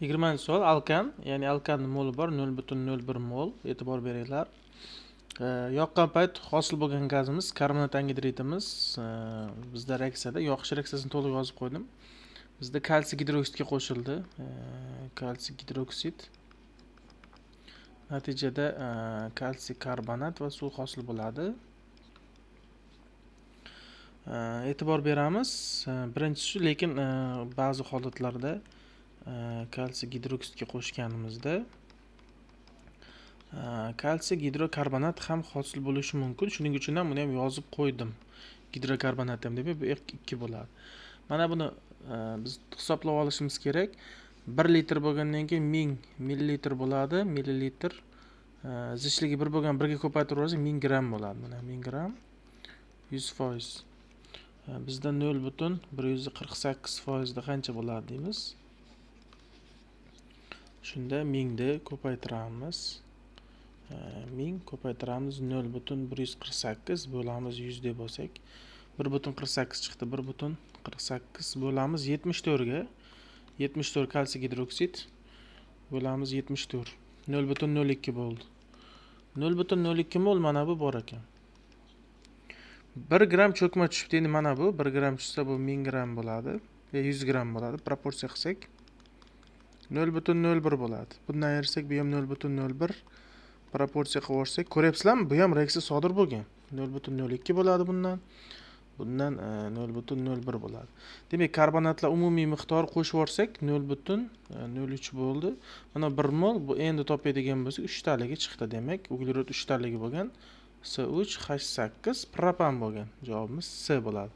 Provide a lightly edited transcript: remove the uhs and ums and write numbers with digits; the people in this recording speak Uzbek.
20-savol alkan, ya'ni alkanning moli bor 0,01 mol. E'tibor beringlar. Yoqqan payt hosil bo'lgan gazimiz karbonat angidridimiz. Bizda reaksiyada yoqish reaksiyasini to'liq yozib qo'ydim. Bizda kalsiy gidroksidga qo'shildi. Kalsiy gidroksid. Natijada kalsiy karbonat va suv hosil bo'ladi. E'tibor beramiz. Birinchisi, lekin ba'zi holatlarda kalsiy gidroksidga qo'shganimizda kalsiy gidrokarbonat ham hosil bo'lishi mumkin. Shuning uchun ham buni ham yozib qo'ydim. Gidrokarbonat ham deb bu 2 bo'ladi. Mana buni biz hisoblab olishimiz kerak. 1 litr bo'lgandan keyin 1000 millilitr bo'ladi. Millilitr zichligi 1 bo'lgan 1 ga ko'paytirib 1000 gram bo'ladi. Mana 1000 gram 100%. Bizda 0,148% da qancha bo'ladi deymiz. Shunda 1000 ni ko'paytiramiz. 1000 ko'paytiramiz 0,148 bo'lamiz 100 deb bo'lsak 1,48 chiqdi. 1,48 bo'lamiz 74 ga. 74 kalsiy gidroksid bo'lamiz 74. 0,02 bo'ldi. 0,02 mol mana bu bor ekan. 1 gram cho'kma tushibdi. Endi mana bu 1 gram tushsa bu 1000 gram bo'ladi. 100 gram bo'ladi. Proporsiya qilsak 0,01 bo'ladi. Bundan ayirsak bu ham 0,01. Proporsiya qilib olsak, ko'ryapsizlarmi? Bu ham reaksiya sodir bo'lgan. 0,02 bo'ladi bundan. Bundan 0,01 bo'ladi. Demak, karbonatlar umumiy miqdori qo'shib olsak 0,03 bo'ldi. Mana 1 mol bu endi topadigan bo'lsak 3 taligi chiqdi demak. Uglerod 3 taligi bo'lgan. S3H8 propan bo'lgan. Javobimiz C bo'ladi.